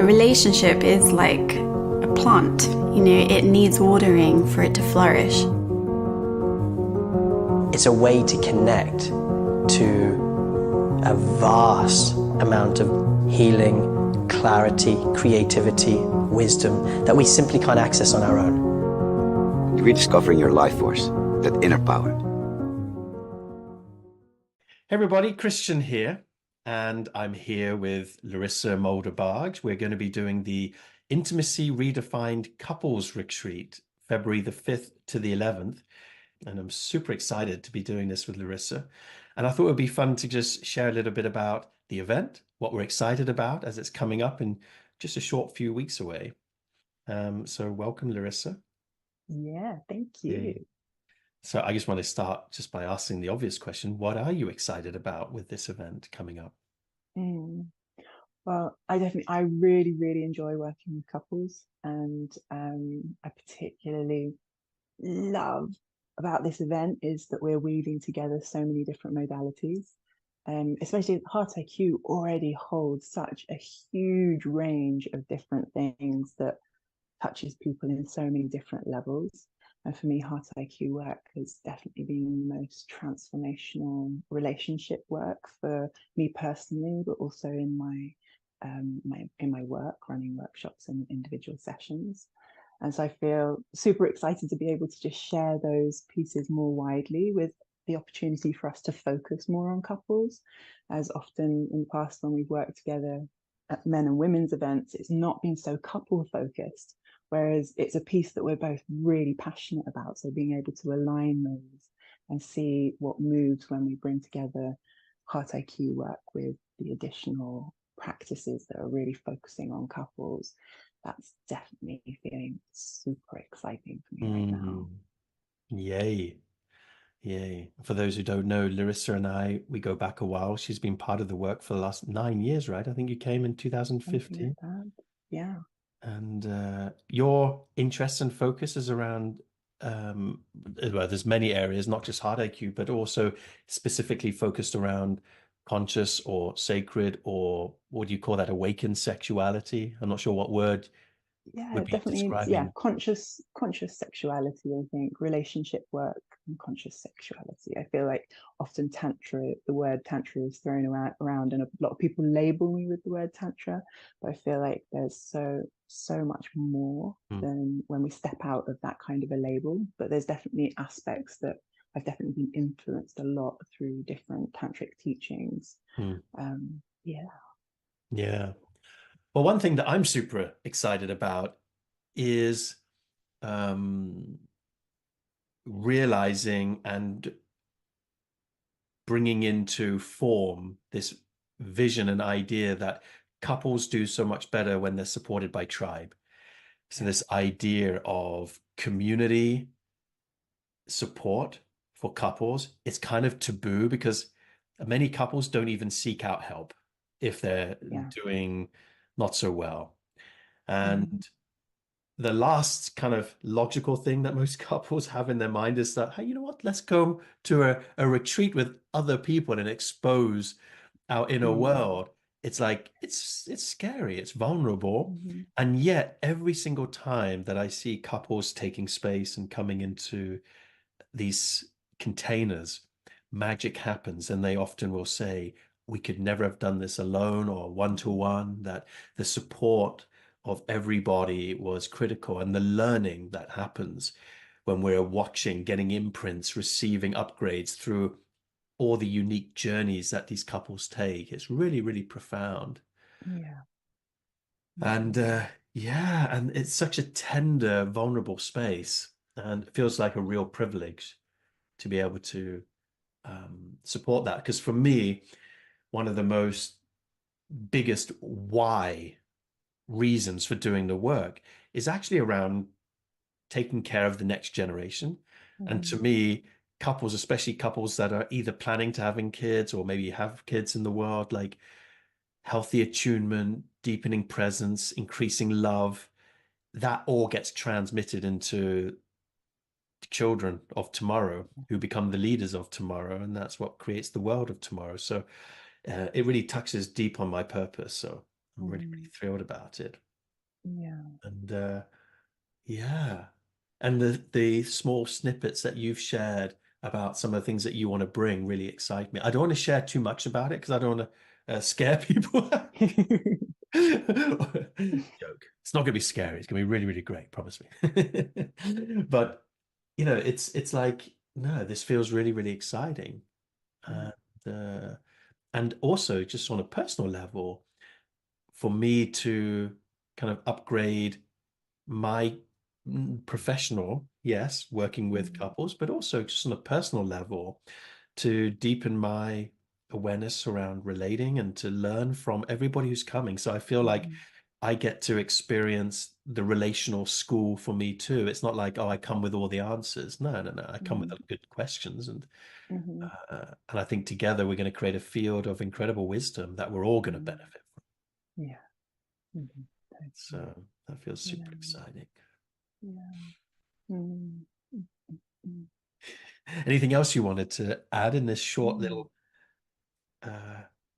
A relationship is like a plant. It needs watering for it to flourish. It's a way to connect to a vast amount of healing, clarity, creativity, wisdom that we simply can't access on our own. Rediscovering your life force, that inner power. Hey everybody, Christian here, and I'm here with Larissa Mulder-Barge. We're going to be doing the Intimacy Redefined Couples Retreat, February the 5th to the 11th. And I'm super excited to be doing this with Larissa. And I thought it would be fun to just share a little bit about the event, what we're excited about as it's coming up in just a short few weeks away. So welcome, Larissa. Yeah, thank you. Yeah. So I just want to start just by asking the obvious question. What are you excited about with this event coming up? Well, I really enjoy working with couples, and I particularly love about this event is that we're weaving together so many different modalities. Especially Heart IQ already holds such a huge range of different things that touches people in so many different levels. And for me, Heart IQ work has definitely been the most transformational relationship work for me personally, but also in my work, running workshops and individual sessions. And so I feel super excited to be able to just share those pieces more widely, with the opportunity for us to focus more on couples. As often in the past when we've worked together at men and women's events, it's not been so couple focused, whereas it's a piece that we're both really passionate about. So being able to align those and see what moves when we bring together Heart IQ work with the additional practices that are really focusing on couples, that's definitely feeling super exciting for me right now. Yay. Yay. For those who don't know, Larissa and I, we go back a while. She's been part of the work for the last 9 years, right? I think you came in 2015. Yeah. And your interests and focus is around, well, there's many areas, not just Heart IQ, but also specifically focused around conscious or sacred, or what do you call that, awakened sexuality? I'm not sure what word would be Definitely. describing. Conscious sexuality, I think, relationship work and conscious sexuality. I feel like often the word tantra is thrown around, and a lot of people label me with the word tantra, but I feel like there's so much more than when we step out of that kind of a label. But there's definitely aspects that I've definitely been influenced a lot through different tantric teachings. Yeah. Well, one thing that I'm super excited about is realizing and bringing into form this vision and idea that couples do so much better when they're supported by tribe. So this idea of community support for couples, it's kind of taboo because many couples don't even seek out help if they're doing not so well. And the last kind of logical thing that most couples have in their mind is that, hey, you know what, let's go to a retreat with other people and expose our inner world. It's like, it's scary, it's vulnerable. And yet every single time that I see couples taking space and coming into these containers, magic happens. And they often will say, we could never have done this alone or one-to-one, that the support of everybody was critical, and the learning that happens when we're watching, getting imprints, receiving upgrades through all the unique journeys that these couples take. It's really profound. And and it's such a tender, vulnerable space, and it feels like a real privilege to be able to support that. Because for me, one of the most biggest why reasons for doing the work is actually around taking care of the next generation. And to me, couples, especially couples that are either planning to having kids or maybe have kids in the world, like healthy attunement, deepening presence, increasing love, that all gets transmitted into children of tomorrow who become the leaders of tomorrow, and that's what creates the world of tomorrow. So it really touches deep on my purpose. So I'm really, really thrilled about it. Yeah. And yeah, and the small snippets that you've shared about some of the things that you want to bring really excite me. I don't want to share too much about it because I don't want to scare people. Joke. It's not going to be scary. It's going to be really, really great. Promise me. But it's like, no, this feels really, really exciting. And uh, and also just on a personal level, for me to kind of upgrade my professional, yes, working with couples, but also just on a personal level to deepen my awareness around relating and to learn from everybody who's coming. So I feel like I get to experience the relational school for me too. It's not like, oh, I come with all the answers. No, no, no. I come with good questions, and I think together we're going to create a field of incredible wisdom that we're all going to benefit from. Yeah. Totally. So that feels super Yeah. exciting. Yeah. Anything else you wanted to add in this short little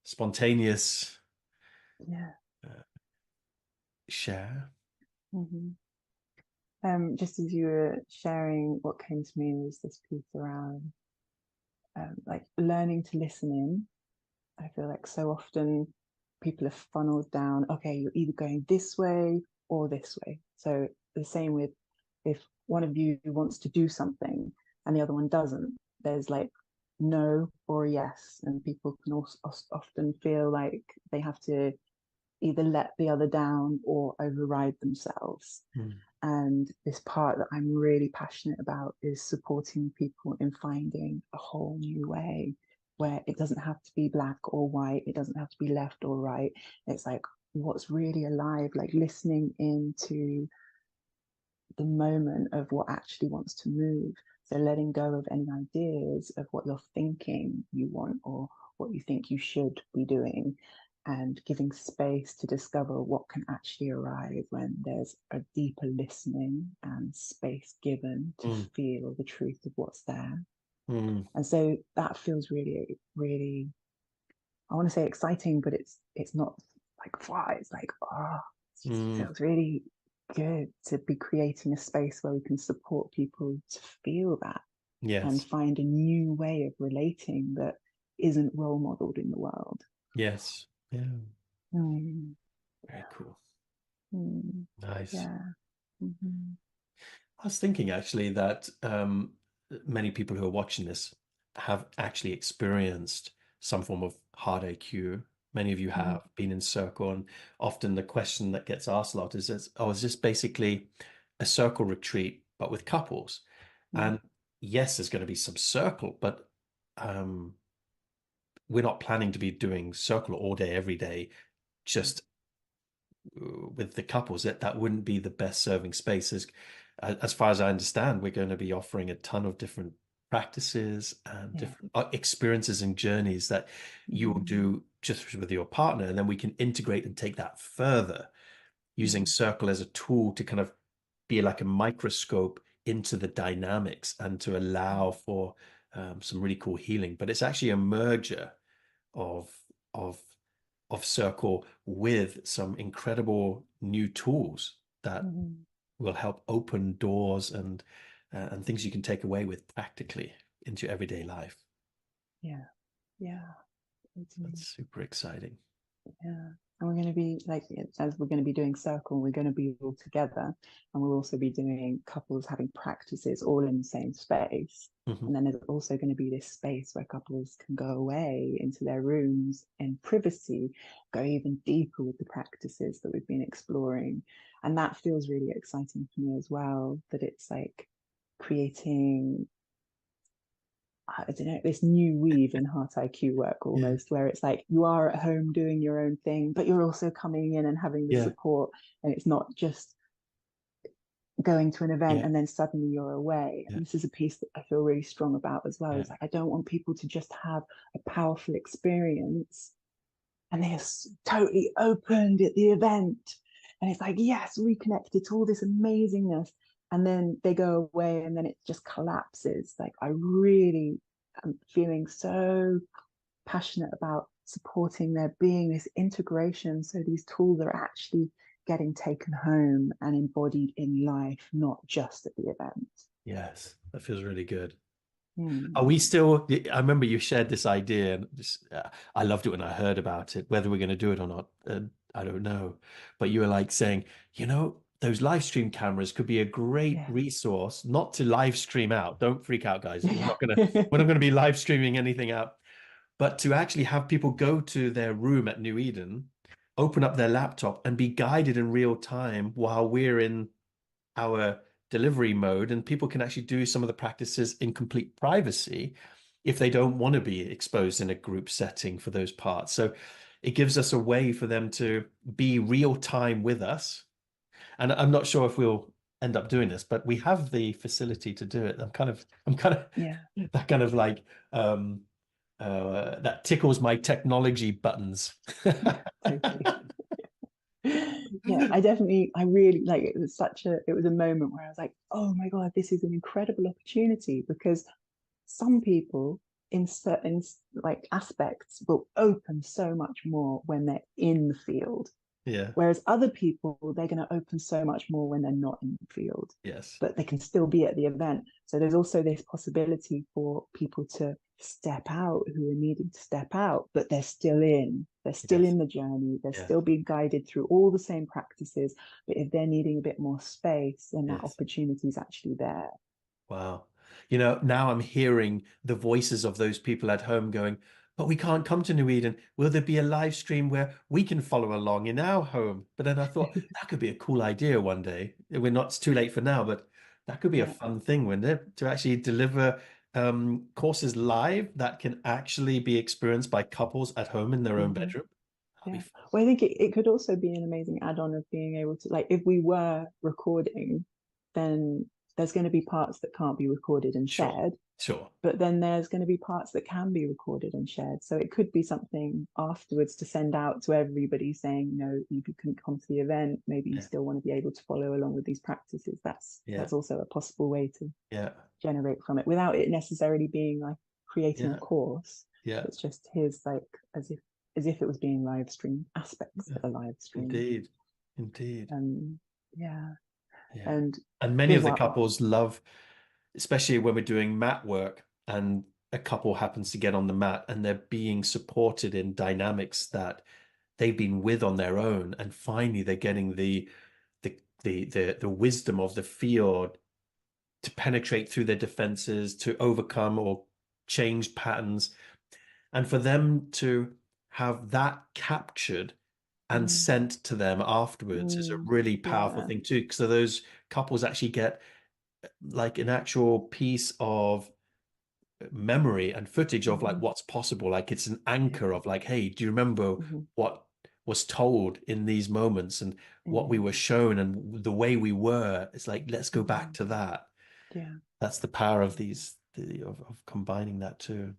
spontaneous Yeah. share? Just as you were sharing, what came to me was this piece around like learning to listen in. I feel like so often people are funneled down, okay, you're either going this way or this way. So the same with if one of you wants to do something and the other one doesn't, there's like no or yes. And people can also often feel like they have to either let the other down or override themselves. And this part that I'm really passionate about is supporting people in finding a whole new way where it doesn't have to be black or white, it doesn't have to be left or right. It's like what's really alive, like listening into the moment of what actually wants to move. So letting go of any ideas of what you're thinking you want or what you think you should be doing, and giving space to discover what can actually arrive when there's a deeper listening and space given to feel the truth of what's there. And so that feels really, really, I want to say exciting, but it's not like fly. It's like, it feels really good to be creating a space where we can support people to feel that and Yes. find a new way of relating that isn't role modeled in the world. Yes. Yeah. Mm. Very cool. Mm. Nice. Yeah. I was thinking actually that many people who are watching this have actually experienced some form of hard AQ. Many of you have been in circle, and often the question that gets asked a lot is, is this basically a circle retreat, but with couples? And yes, there's going to be some circle, but we're not planning to be doing circle all day, every day, just with the couples. That wouldn't be the best serving spaces. As far as I understand, we're going to be offering a ton of different practices and different experiences and journeys that you will do just with your partner, and then we can integrate and take that further using circle as a tool to kind of be like a microscope into the dynamics and to allow for some really cool healing. But it's actually a merger of of circle with some incredible new tools that will help open doors and things you can take away with practically into your everyday life. Yeah. That's super exciting. Yeah. And we're going to be like, as we're going to be doing circle, we're going to be all together, and we'll also be doing couples having practices all in the same space. And then there's also going to be this space where couples can go away into their rooms in privacy, go even deeper with the practices that we've been exploring. And that feels really exciting for me as well, that it's like creating, I don't know, this new weave in Heart IQ work almost, where it's like you are at home doing your own thing, but you're also coming in and having the support. And it's not just going to an event and then suddenly you're away. And this is a piece that I feel really strong about as well. It's like, I don't want people to just have a powerful experience and they're totally opened at the event. And it's like, yes, reconnected to all this amazingness. And then they go away and then it just collapses. Like I really am feeling so passionate about supporting there being this integration, so these tools are actually getting taken home and embodied in life, not just at the event. Yes, that feels really good. Mm. Are we still, I remember you shared this idea, and I loved it when I heard about it. Whether we're going to do it or not, I don't know. But you were like saying, those live stream cameras could be a great resource, not to live stream out. Don't freak out, guys. We're not going to be live streaming anything out, but to actually have people go to their room at New Eden, open up their laptop, and be guided in real time while we're in our delivery mode, and people can actually do some of the practices in complete privacy if they don't want to be exposed in a group setting for those parts. So it gives us a way for them to be real time with us. And I'm not sure if we'll end up doing this, but we have the facility to do it. I'm kind of that kind of like that tickles my technology buttons. Totally. Yeah, I really like it. It was a moment where I was like, oh my God, this is an incredible opportunity, because some people in certain like aspects will open so much more when they're in the field. Yeah. Whereas other people, they're going to open so much more when they're not in the field. Yes. But they can still be at the event. So there's also this possibility for people to step out who are needing to step out, but they're still in. They're still in the journey. They're still being guided through all the same practices. But if they're needing a bit more space, then that opportunity is actually there. Wow. Now I'm hearing the voices of those people at home going, but we can't come to New Eden. Will there be a live stream where we can follow along in our home? But then I thought that could be a cool idea one day. It's too late for now, but that could be a fun thing, wouldn't it? To actually deliver courses live that can actually be experienced by couples at home in their own bedroom. Yeah. Well, I think it could also be an amazing add-on of being able to, like, if we were recording, then there's going to be parts that can't be recorded and shared. Sure. But then there's going to be parts that can be recorded and shared. So it could be something afterwards to send out to everybody saying, if you couldn't come to the event, maybe you still want to be able to follow along with these practices. That's also a possible way to generate from it without it necessarily being like creating a course. Yeah. It's just his, like, as if it was being live streamed, aspects of a live stream. Indeed. And many of the couples love, especially when we're doing mat work and a couple happens to get on the mat and they're being supported in dynamics that they've been with on their own, and finally they're getting the wisdom of the field to penetrate through their defenses, to overcome or change patterns, and for them to have that captured and sent to them afterwards is a really powerful thing too. So those couples actually get like an actual piece of memory and footage of like what's possible. Like it's an anchor of like, hey, do you remember what was told in these moments and what we were shown and the way we were? It's like, let's go back to that. Yeah, that's the power of of combining that too.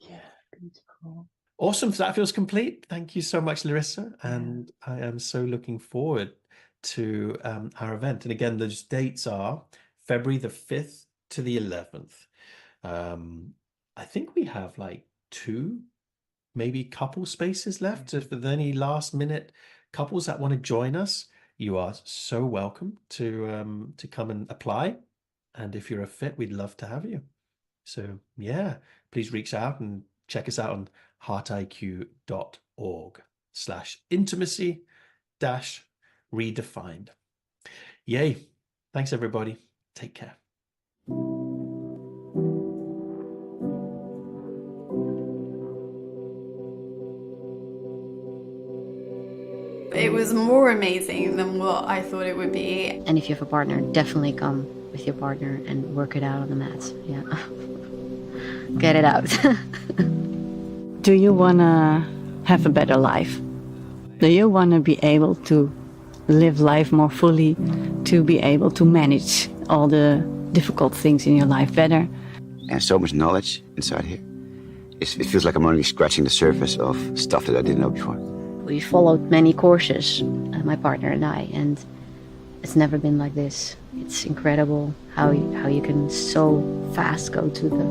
Yeah, beautiful. Awesome. So that feels complete. Thank you so much, Larissa. And I am so looking forward to our event. And again, those dates are February the 5th to the 11th. I think we have like 2, maybe couple spaces left. If there's any last minute couples that want to join us, you are so welcome to come and apply. And if you're a fit, we'd love to have you. So yeah, please reach out and check us out on heartiq.org/intimacy-redefined. Yay. Thanks, everybody. Take care. It was more amazing than what I thought it would be. And if you have a partner, definitely come with your partner and work it out on the mats. Yeah. Get it out. Do you want to have a better life? Do you want to be able to live life more fully, to be able to manage all the difficult things in your life better? And so much knowledge inside here. It feels like I'm only scratching the surface of stuff that I didn't know before. We followed many courses, my partner and I, and it's never been like this. It's incredible how you can so fast go to the